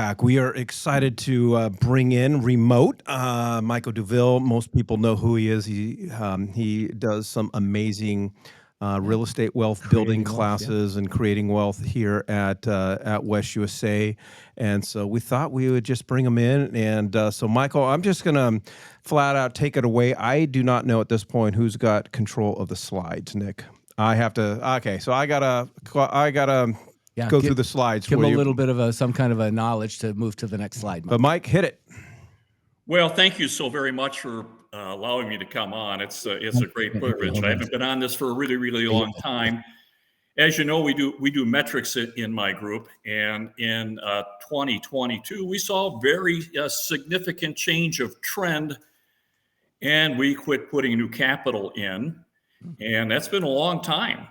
back. We are excited to bring in remote Michael Douville. Most people know who he is. He does some amazing real estate wealth building Creating wealth, yeah. classes and creating wealth here at West USA. And so we thought we would just bring him in. And so, Michael, I'm just gonna flat out take it away. I do not know at this point who's got control of the slides, Nick. I have to. Okay, so I gotta Yeah, go through the slides give for them a you. little bit of some kind of a knowledge to move to the next slide, Mike. But Mike, hit it. Well, thank you so very much for allowing me to come on. It's a great privilege. I haven't been on this for a really, really long time. As you know, we do metrics in my group, and in 2022, we saw a very significant change of trend, and we quit putting new capital in, and that's been a long time.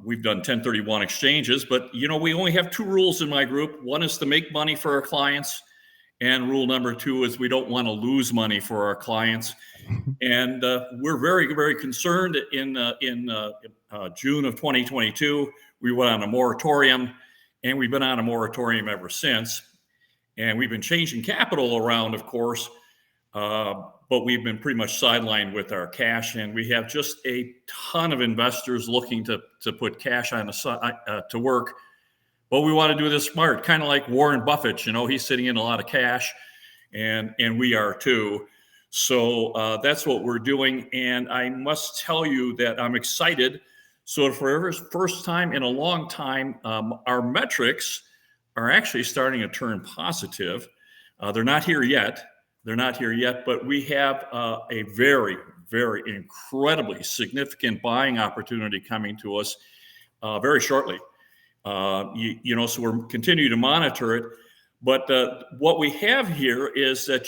We've done 1031 exchanges, but we only have two rules in my group. One is to make money for our clients, and rule number two is we don't want to lose money for our clients. And we're very, very concerned. In June of 2022, we went on a moratorium, and we've been on a moratorium ever since. And we've been changing capital around, of course, but we've been pretty much sidelined with our cash, and we have just a ton of investors looking to put cash on to work. But we want to do this smart, kind of like Warren Buffett. He's sitting in a lot of cash, and we are too. So that's what we're doing, and I must tell you that I'm excited. So for the first time in a long time, our metrics are actually starting to turn positive. They're not here yet. But we have a very, very incredibly significant buying opportunity coming to us very shortly. So we're continuing to monitor it. But what we have here is that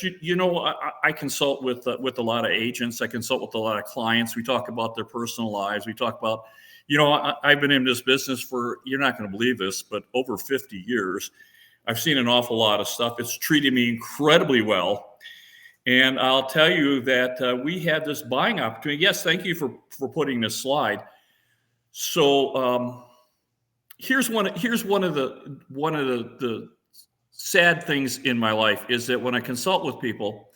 I consult with a lot of agents. I consult with a lot of clients. We talk about their personal lives. We talk about, I've been in this business for, you're not going to believe this, but over 50 years. I've seen an awful lot of stuff. It's treated me incredibly well. And I'll tell you that we had this buying opportunity. Yes, thank you for putting this slide. So here's one of the sad things in my life is that when I consult with people,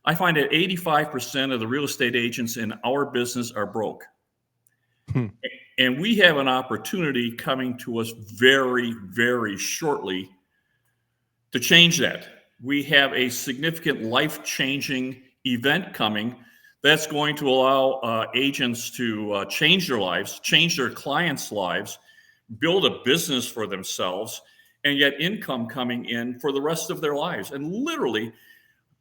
I find that 85% of the real estate agents in our business are broke. And we have an opportunity coming to us very, very shortly to change that. We have a significant life-changing event coming that's going to allow agents to change their lives, change their clients' lives, build a business for themselves, and get income coming in for the rest of their lives, and literally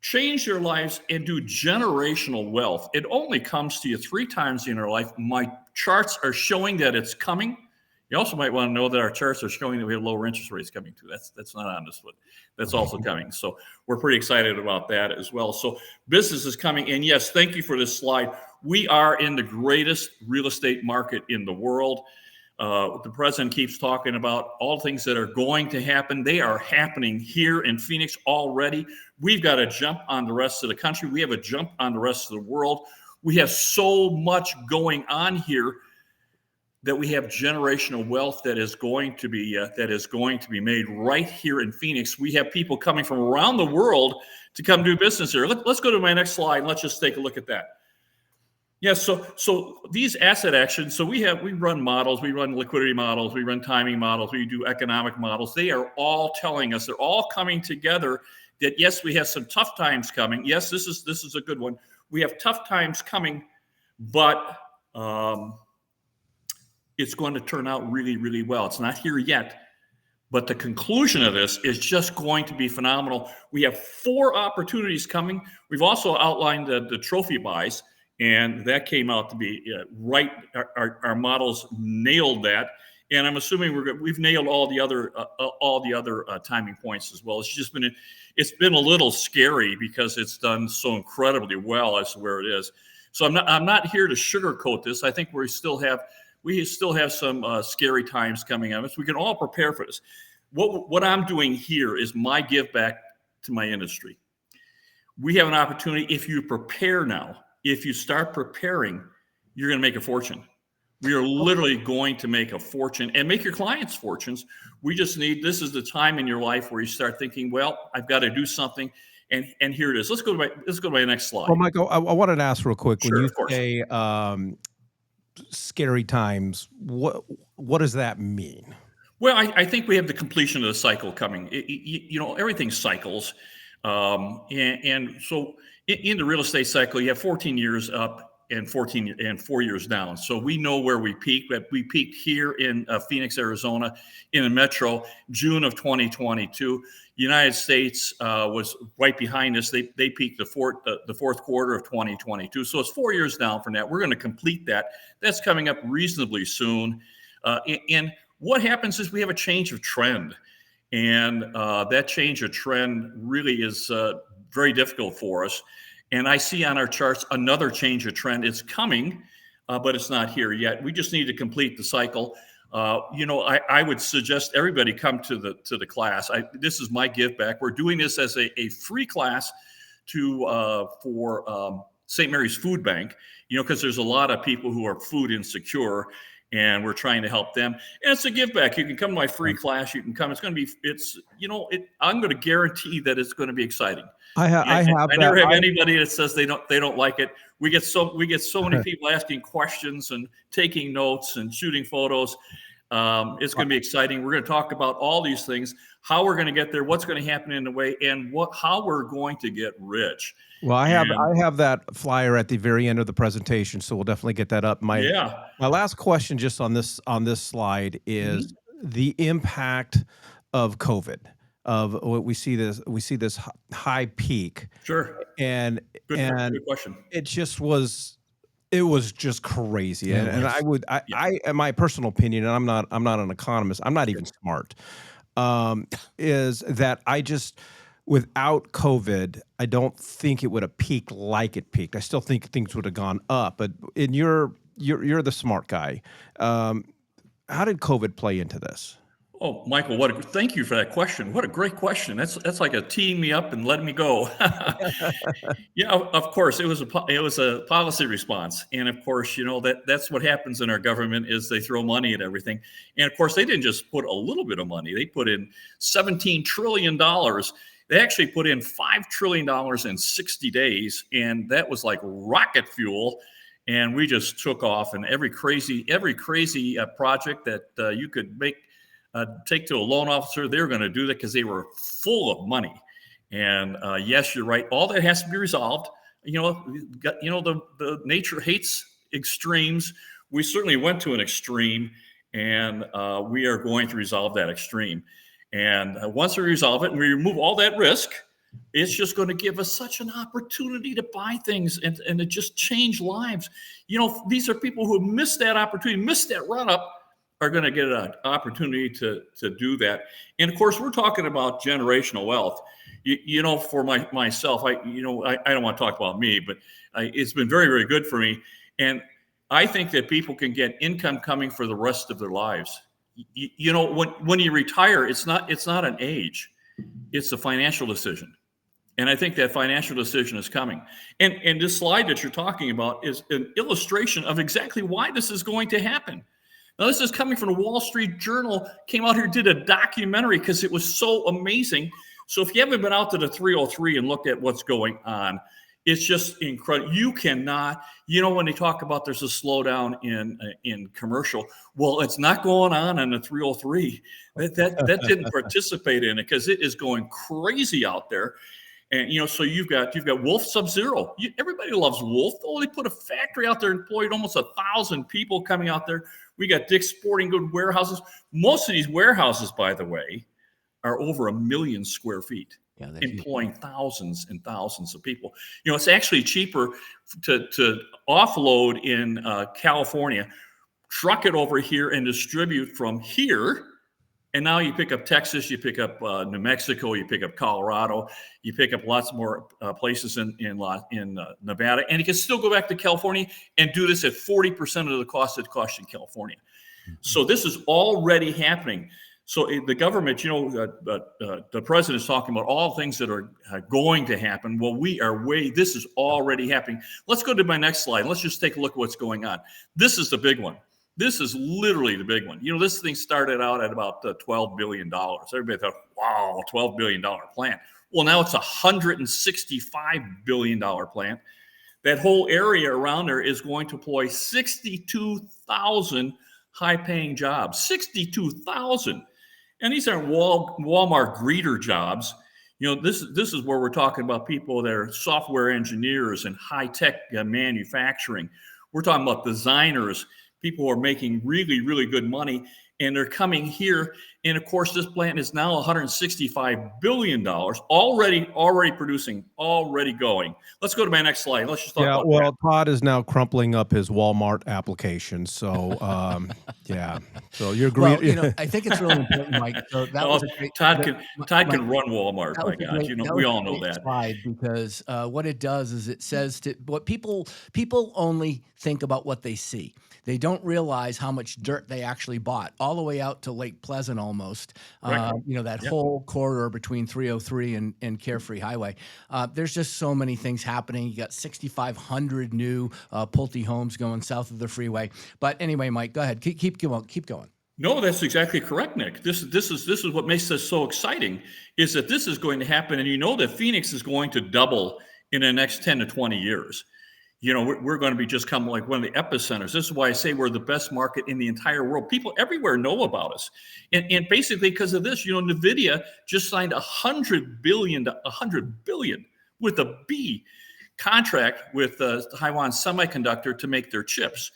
change their lives and do generational wealth. It only comes to you 3 times in your life. My charts are showing that it's coming. You also might want to know that our charts are showing that we have lower interest rates coming too. That's not on this, but that's also coming. So we're pretty excited about that as well. So business is coming in. Yes, thank you for this slide. We are in the greatest real estate market in the world. The president keeps talking about all things that are going to happen. They are happening here in Phoenix already. We've got to jump on the rest of the country. We have a jump on the rest of the world. We have so much going on here that we have generational wealth that is going to be made right here in Phoenix. We have people coming from around the world to come do business here. Let's go to my next slide and let's just take a look at that. Yeah, so these asset actions, so we run models, we run liquidity models, we run timing models, we do economic models. They are all telling us, they're all coming together that yes, we have some tough times coming. Yes, this is a good one. We have tough times coming, but it's going to turn out really, really well. It's not here yet, but the conclusion of this is just going to be phenomenal. We have 4 opportunities coming. We've also outlined the trophy buys, and that came out to be right. Our models nailed that, and I'm assuming we've nailed all the other timing points as well. It's been a little scary because it's done so incredibly well as to where it is. So I'm not here to sugarcoat this. I think we still have some scary times coming at us. We can all prepare for this. What I'm doing here is my give back to my industry. We have an opportunity. If you prepare now, if you start preparing, you're going to make a fortune. We are literally going to make a fortune and make your clients fortunes. We just need, this is the time in your life where you start thinking, well, I've got to do something. And here it is. Let's go to my next slide. Well, Michael, I wanted to ask real quick, when Sure, you of course. say scary times, what does that mean? Well, I think we have the completion of the cycle coming. Everything cycles. And so in the real estate cycle, you have 14 years up and 4 years down. So we know where we peaked. We peaked here in Phoenix, Arizona, in the metro, June of 2022. United States was right behind us. They peaked the fourth quarter of 2022. So it's 4 years down from that. We're going to complete that. That's coming up reasonably soon. And what happens is we have a change of trend. And that change of trend really is very difficult for us. And I see on our charts another change of trend. It's coming, but it's not here yet. We just need to complete the cycle. I would suggest everybody come to the class. This is my give back. We're doing this as a free class for St. Mary's Food Bank, because there's a lot of people who are food insecure, and we're trying to help them. And it's a give back. You can come to my free class. You can come. I'm going to guarantee that it's going to be exciting. I never have anybody that says they don't like it. We get so many people asking questions and taking notes and shooting photos. It's going to be exciting. We're going to talk about all these things, how we're going to get there, what's going to happen in the way, and how we're going to get rich. Well, I have that flyer at the very end of the presentation, so we'll definitely get that up. My last question, just on this slide, is the impact of COVID. Of what we see this high peak. Sure. And good question. It was just crazy. Yeah, and I in my personal opinion, and I'm not an economist, I'm not even smart, is that without COVID, I don't think it would have peaked like it peaked. I still think things would have gone up, but you're the smart guy. How did COVID play into this? Oh, Michael, thank you for that question. What a great question. That's like teeing me up and letting me go. Yeah, of course, it was a policy response. And of course, that's what happens in our government is they throw money at everything. And of course, they didn't just put a little bit of money. They put in $17 trillion. They actually put in $5 trillion in 60 days. And that was like rocket fuel. And we just took off, and every crazy project that you could take to a loan officer, they were going to do that because they were full of money. And yes, you're right. All that has to be resolved. The nature hates extremes. We certainly went to an extreme, and we are going to resolve that extreme. And once we resolve it and we remove all that risk, it's just going to give us such an opportunity to buy things and to just change lives. These are people who missed that opportunity, missed that run up, are going to get an opportunity to do that. And of course, we're talking about generational wealth. For myself, I don't want to talk about me, but it's been very, very good for me. And I think that people can get income coming for the rest of their lives. When you retire, it's not an age, it's a financial decision. And I think that financial decision is coming. And this slide that you're talking about is an illustration of exactly why this is going to happen. Now, this is coming from the Wall Street Journal, came out here, did a documentary because it was so amazing. So if you haven't been out to the 303 and looked at what's going on, it's just incredible. You cannot, when they talk about there's a slowdown in commercial, well, it's not going on the 303. That didn't participate in it because it is going crazy out there. And so you've got Wolf Sub-Zero. Everybody loves Wolf. Oh, they put a factory out there, employed almost 1,000 people coming out there. We got Dick's Sporting Goods warehouses. Most of these warehouses, by the way, are over 1 million square feet, employing thousands and thousands of people. It's actually cheaper to offload in California, truck it over here, and distribute from here. And now you pick up Texas, you pick up New Mexico, you pick up Colorado, you pick up lots more places in Nevada, and you can still go back to California and do this at 40% of the cost it costs in California. So this is already happening. So the government, the president is talking about all things that are going to happen. Well, this is already happening. Let's go to my next slide. Let's just take a look at what's going on. This is the big one. This is literally the big one. This thing started out at about $12 billion. Everybody thought, wow, $12 billion plant. Well, now it's a $165 billion plant. That whole area around there is going to employ 62,000 high-paying jobs. 62,000. And these aren't Walmart greeter jobs. This is where we're talking about people that are software engineers and high-tech manufacturing. We're talking about designers, people who are making really, really good money, and they're coming here. And of course, this plant is now $165 billion, already producing, already going. Let's go to my next slide. Let's just talk about that. Todd is now crumpling up his Walmart application. So, yeah. So you're greedy. Well, I think it's really important, Mike. So that was a great, Todd can run Walmart. My God, we all know that. Slide, because what it does is it says to what people only think about what they see. They don't realize how much dirt they actually bought, all the way out to Lake Pleasant almost. That whole corridor between 303 and Carefree Highway. There's just so many things happening. You got 6,500 new Pulte homes going south of the freeway. But anyway, Mike, go ahead. Keep going. No, that's exactly correct, Nick. This is what makes this so exciting, is that this is going to happen, and that Phoenix is going to double in the next 10 to 20 years. We're going to be just come like one of the epicenters. This is why I say we're the best market in the entire world. People everywhere know about us. And basically because of this, NVIDIA just signed $100 billion with a B contract with Taiwan Semiconductor to make their chips.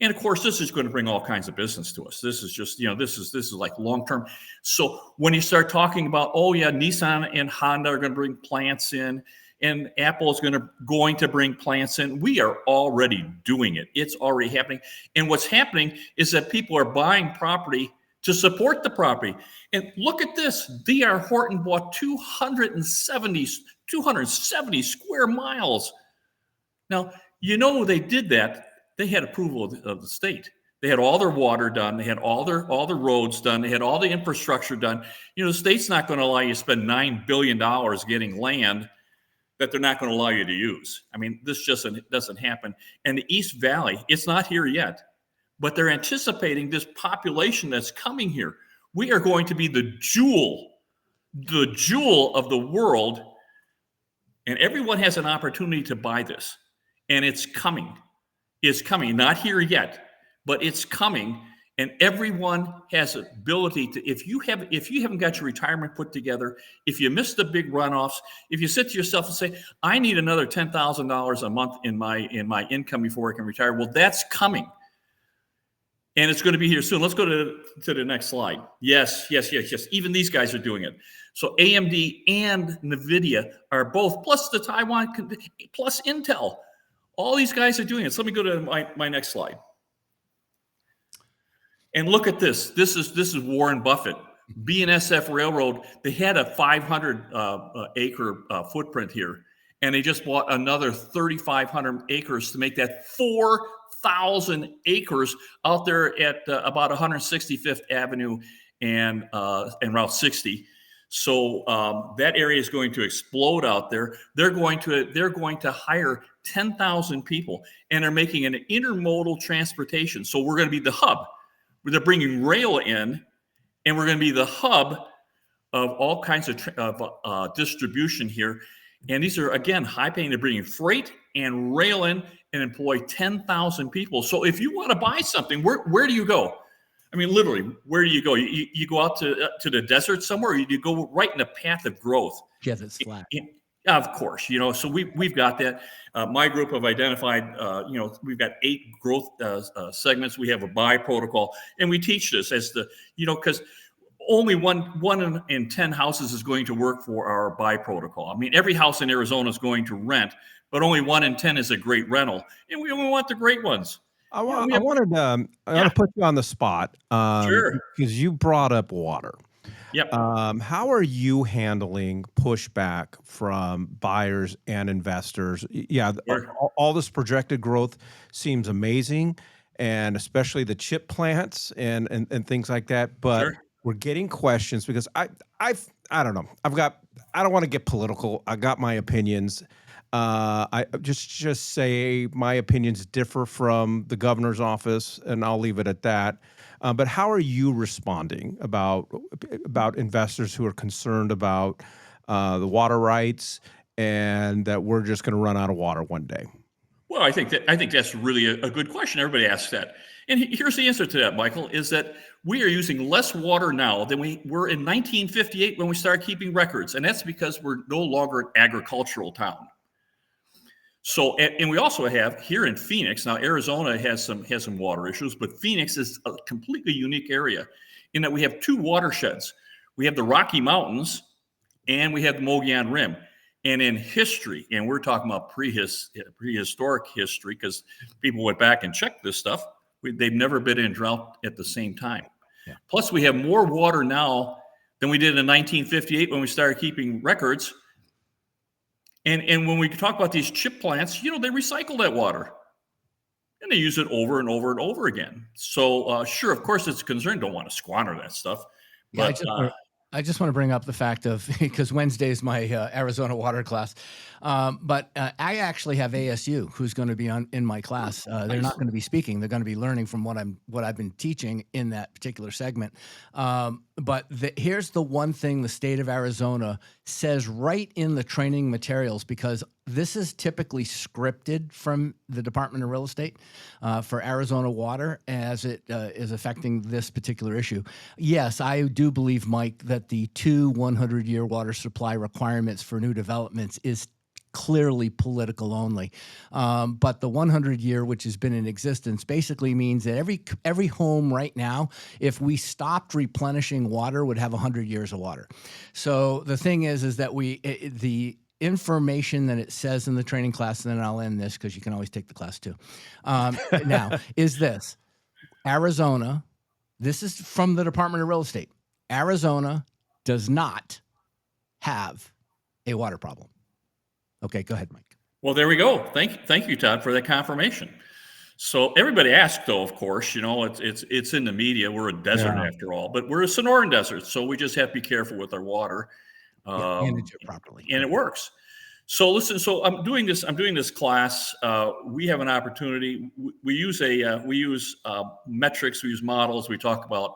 And of course, this is going to bring all kinds of business to us. This is just, this is like long-term. So when you start talking about, Nissan and Honda are going to bring plants in, and Apple is going to bring plants in. We are already doing it. It's already happening. And what's happening is that people are buying property to support the property. And look at this. D.R. Horton bought 270 square miles. Now, they did that. They had approval of the state. They had all their water done. They had all the roads done. They had all the infrastructure done. The state's not going to allow you to spend $9 billion getting land that they're not going to allow you to use. I mean, this just doesn't happen. And the East Valley, it's not here yet, but they're anticipating this population that's coming here. We are going to be the jewel of the world, and everyone has an opportunity to buy this. And it's coming. It's coming. Not here yet, but it's coming. And everyone has an ability to, if you haven't got your retirement put together, if you miss the big runoffs, if you sit to yourself and say, I need another $10,000 a month in my income before I can retire, well, that's coming. And it's going to be here soon. Let's go to the next slide. Yes. Even these guys are doing it. So AMD and NVIDIA are both, plus the Taiwan, plus Intel. All these guys are doing it. So let me go to my next slide. And look at this. This is Warren Buffett. BNSF Railroad, they had a 500 acre footprint here, and they just bought another 3,500 acres to make that 4,000 acres out there at about 165th Avenue and Route 60. So that area is going to explode out there. They're going to hire 10,000 people, and they're making an intermodal transportation. So we're going to be the hub. They're bringing rail in, and we're going to be the hub of all kinds of distribution here. And these are, again, high paying. They're bringing freight and rail in and employ 10,000 people. So if you want to buy something, where do you go? I mean, literally, where do you go? You go out to the desert somewhere, or you go right in the path of growth? Yeah, that's flat. Of course, so we've got that. My group have identified, we've got 8 growth segments. We have a buy protocol, and we teach this as because only one in 10 houses is going to work for our buy protocol. I mean, every house in Arizona is going to rent, but only 1 in 10 is a great rental, and we only want the great ones. I want to put you on the spot, Sure, because you brought up water. Yep. How are you handling pushback from buyers and investors? Yeah, Sure. all this projected growth seems amazing, and especially the chip plants and things like that. But Sure. we're getting questions because I don't know. I don't want to get political. I got my opinions. I just say my opinions differ from the governor's office, and I'll leave it at that. But how are you responding about investors who are concerned about the water rights and that we're just going to run out of water one day? Well, I think that's really a good question. Everybody asks that, and here's the answer to that, Michael: is that we are using less water now than we were in 1958 when we started keeping records, and that's because we're no longer an agricultural town. So, and we also have here in Phoenix now. Arizona has some water issues, but Phoenix is a completely unique area in that we have two watersheds. We have the Rocky Mountains, and we have the Mogollon Rim. And in history, and we're talking about prehistoric history, because people went back and checked this stuff. They've never been in drought at the same time. Yeah. Plus, we have more water now than we did in 1958 when we started keeping records. And when we talk about these chip plants, they recycle that water and they use it over and over and over again. So sure, of course, it's a concern. Don't want to squander that stuff. Yeah, But I just want to bring up the fact of because Wednesday is my Arizona water class, but I actually have ASU who's going to be in my class. They're not going to be speaking; they're going to be learning from what I've been teaching in that particular segment. But here's the one thing the state of Arizona says right in the training materials, because this is typically scripted from the Department of Real Estate for Arizona water as it is affecting this particular issue. Yes, I do believe, Mike, that the 100-year water supply requirements for new developments is clearly political only. But the 100-year, which has been in existence, basically means that every home right now, if we stopped replenishing water, would have 100 years of water. So the thing is that the information that it says in the training class, and then I'll end this because you can always take the class too. Now, is this Arizona? This is from the Department of Real Estate. Arizona does not have a water problem. Okay, go ahead, Mike. well, there we go. Thank you, Todd, for that confirmation. So everybody asks, though, of course, it's in the media. We're a desert after all, but we're a Sonoran desert, so we just have to be careful with our water, Manage it properly, and it works. So listen, so I'm doing this class. We have an opportunity. We use metrics. We use models. We talk about,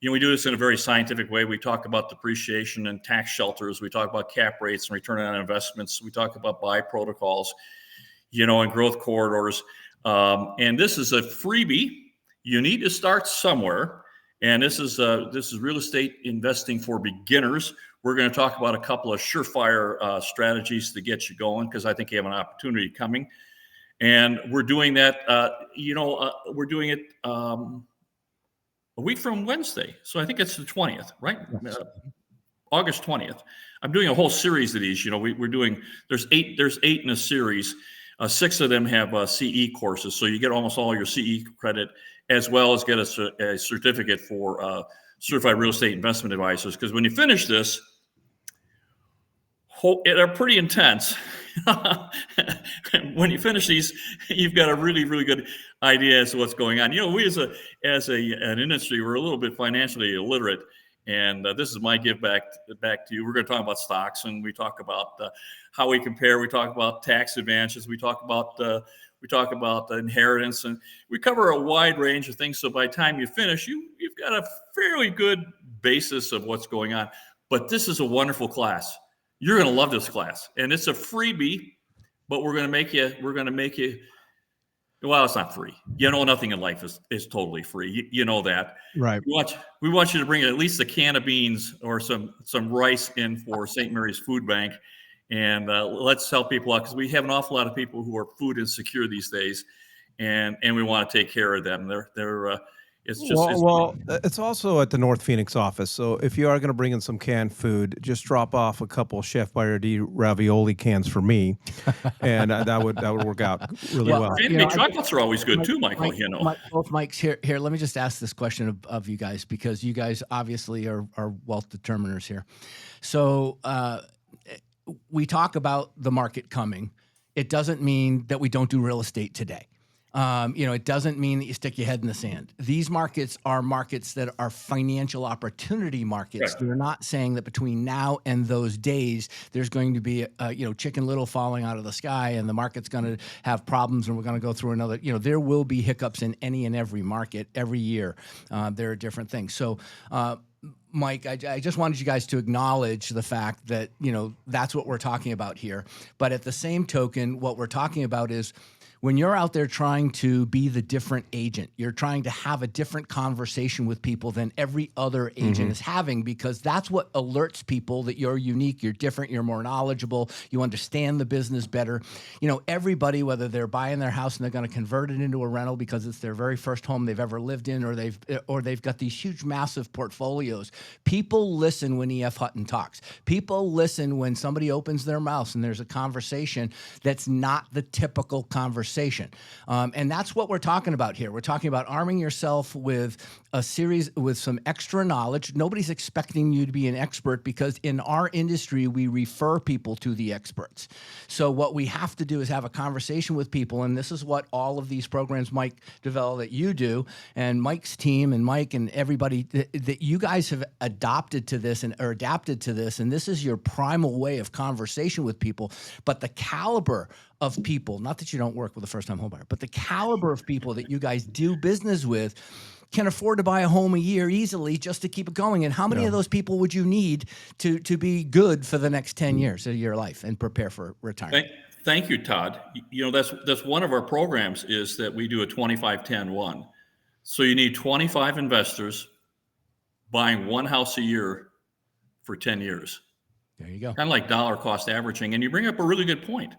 we do this in a very scientific way. We talk about depreciation and tax shelters. We talk about cap rates and return on investments. We talk about buy protocols, and growth corridors. And this is a freebie. You need to start somewhere. And this is real estate investing for beginners. We're going to talk about a couple of surefire strategies to get you going, because I think you have an opportunity coming. And we're doing that. We're doing it a week from Wednesday. So I think it's the 20th, right? Yes. August 20th. I'm doing a whole series of these. We're doing, there's eight in a series. 6 of them have CE courses. So you get almost all your CE credit, as well as get a certificate for certified real estate investment advisors. Because when you finish this, they're pretty intense. When you finish these, you've got a really, really good idea as to what's going on. We as an industry, we're a little bit financially illiterate, and this is my give back to you. We're going to talk about stocks, and we talk about how we compare. We talk about tax advantages. We talk about inheritance, and we cover a wide range of things. So by the time you finish, you've got a fairly good basis of what's going on. But this is a wonderful class. You're going to love this class, and it's a freebie. But we're going to make you. Well, it's not free. Nothing in life is totally free. You know that. Right. We want you to bring at least a can of beans or some rice in for St. Mary's Food Bank, and let's help people out, because we have an awful lot of people who are food insecure these days, and we want to take care of them. It's also at the North Phoenix office. So if you are going to bring in some canned food, just drop off a couple Chef Boyardee ravioli cans for me, and that would work out really well. Chocolates are always good too, Michael. Both Mikes here. Let me just ask this question of you guys, because you guys obviously are wealth determiners here. So we talk about the market coming. It doesn't mean that we don't do real estate today. It doesn't mean that you stick your head in the sand. These markets are markets that are financial opportunity markets. Correct. They're not saying that between now and those days, there's going to be, Chicken Little falling out of the sky and the market's going to have problems and we're going to go through another, there will be hiccups in any and every market every year. There are different things. So, Mike, I just wanted you guys to acknowledge the fact that, that's what we're talking about here. But at the same token, what we're talking about is when you're out there trying to be the different agent, you're trying to have a different conversation with people than every other agent is having, because that's what alerts people that you're unique, you're different, you're more knowledgeable, you understand the business better. Everybody, whether they're buying their house and they're going to convert it into a rental because it's their very first home they've ever lived in, or they've got these huge, massive portfolios. People listen when E.F. Hutton talks. People listen when somebody opens their mouth and there's a conversation that's not the typical conversation. And that's what we're talking about here. We're talking about arming yourself with with some extra knowledge. Nobody's expecting you to be an expert, because in our industry, we refer people to the experts. So what we have to do is have a conversation with people. And this is what all of these programs, Mike Douville, that you do, and Mike's team and Mike and everybody that you guys have adopted to this or adapted to this. And this is your primal way of conversation with people. But the caliber of people, not that you don't work with a first-time homebuyer, but the caliber of people that you guys do business with can afford to buy a home a year easily just to keep it going. And how many of those people would you need to be good for the next 10 years of your life and prepare for retirement? Thank you, Todd. That's one of our programs, is that we do a 25-10-1. So you need 25 investors buying one house a year for 10 years. There you go. Kind of like dollar cost averaging. And you bring up a really good point.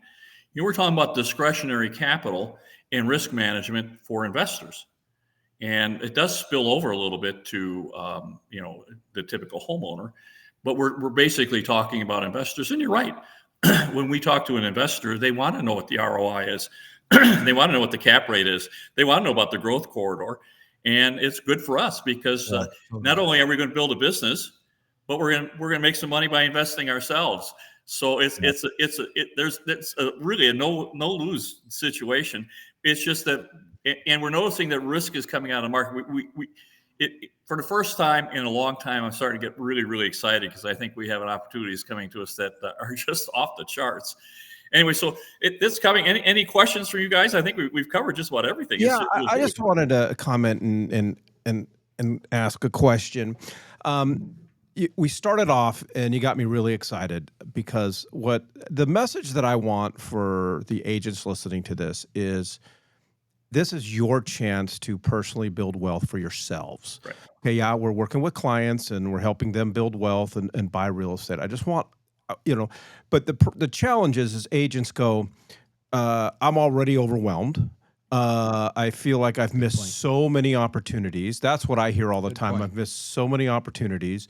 We're talking about discretionary capital and risk management for investors. And it does spill over a little bit to, the typical homeowner, but we're basically talking about investors. And you're right. When we talk to an investor, they want to know what the ROI is. They want to know what the cap rate is. They want to know about the growth corridor. And it's good for us because not only are we going to build a business, but we're going to make some money by investing ourselves. So it's really a no lose situation. It's just that, and we're noticing that risk is coming out of the market. For the first time in a long time, I'm starting to get really, really excited, because I think we have an opportunities coming to us that are just off the charts. Anyway, so it's coming. Any questions from you guys? I think we've covered just about everything. Yeah, I just wanted to comment and ask a question. We started off, and you got me really excited, because what the message that I want for the agents listening to this is your chance to personally build wealth for yourselves. Right. Okay, yeah, we're working with clients and we're helping them build wealth and buy real estate. I just want, but the challenge is agents go, I'm already overwhelmed. I feel like I've missed so many opportunities. That's what I hear all the time. I've missed so many opportunities.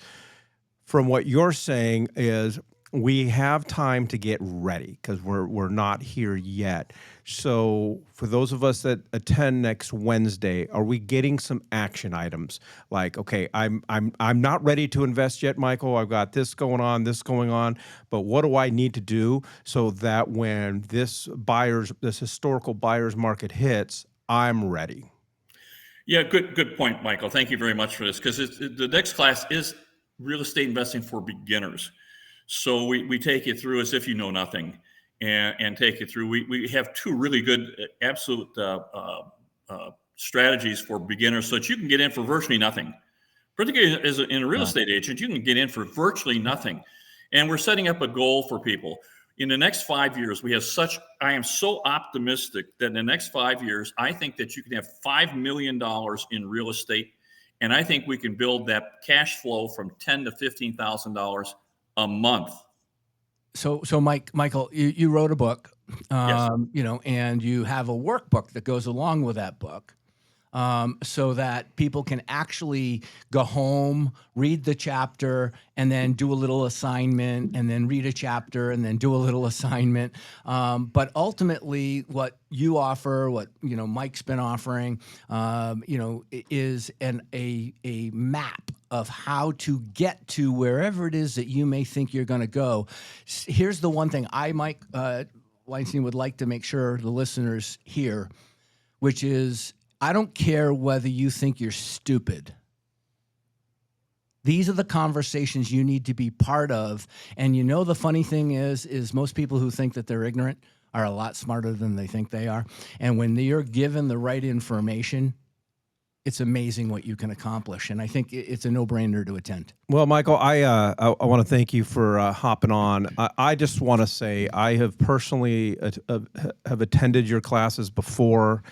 From what you're saying is, we have time to get ready, because we're not here yet. So for those of us that attend next Wednesday, are we getting some action items? Like, okay, I'm not ready to invest yet, Michael. I've got this going on, but what do I need to do so that when this historical buyer's market hits, I'm ready? Yeah, good point, Michael. Thank you very much for this, because the next class is real estate investing for beginners. So we take you through as if you know nothing, and take you through. We have two really good, absolute strategies for beginners, so that you can get in for virtually nothing. Particularly in a real estate agent, you can get in for virtually nothing. And we're setting up a goal for people. In the next 5 years, I am so optimistic that in the next 5 years, I think that you can have $5 million in real estate. And I think we can build that cash flow from $10,000 to $15,000 a month. So Michael, you wrote a book, Yes. And you have a workbook that goes along with that book, so that people can actually go home, read the chapter, and then do a little assignment, and then read a chapter, and then do a little assignment. But ultimately, what you offer, what Mike's been offering, is a map of how to get to wherever it is that you may think you're going to go. Here's the one thing Mike Weinstein, would like to make sure the listeners hear. which is, I don't care whether you think you're stupid. These are the conversations you need to be part of. And the funny thing is most people who think that they're ignorant are a lot smarter than they think they are. And when you're given the right information, it's amazing what you can accomplish. And I think it's a no-brainer to attend. Well, Michael, I want to thank you for hopping on. I just want to say I have personally have attended your classes before,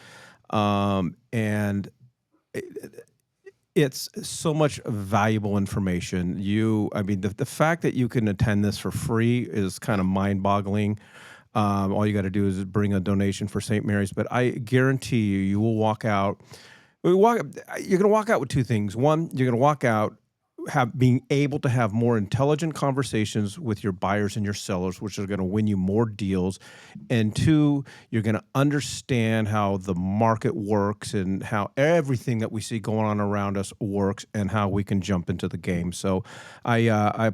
and it's so much valuable information. I mean, the fact that you can attend this for free is kind of mind-boggling. All you got to do is bring a donation for St. Mary's, but I guarantee you will walk out. You're going to walk out with two things. One, you're going to walk out being able to have more intelligent conversations with your buyers and your sellers, which are going to win you more deals. And two, you're going to understand how the market works and how everything that we see going on around us works and how we can jump into the game. So I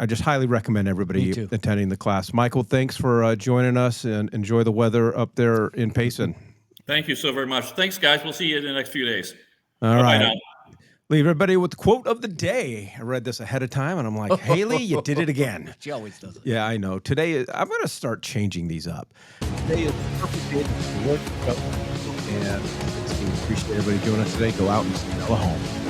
just highly recommend everybody attending the class. Michael, thanks for joining us, and enjoy the weather up there in Payson. Thank you so very much. Thanks, guys. We'll see you in the next few days. All Bye-bye right. now. Leave everybody with the quote of the day. I read this ahead of time, and I'm like, Haley, you did it again. She always does it. Yeah, I know. Today, I'm going to start changing these up. Today is the perfect day to work, and we appreciate everybody joining us today. Go out and sell a home.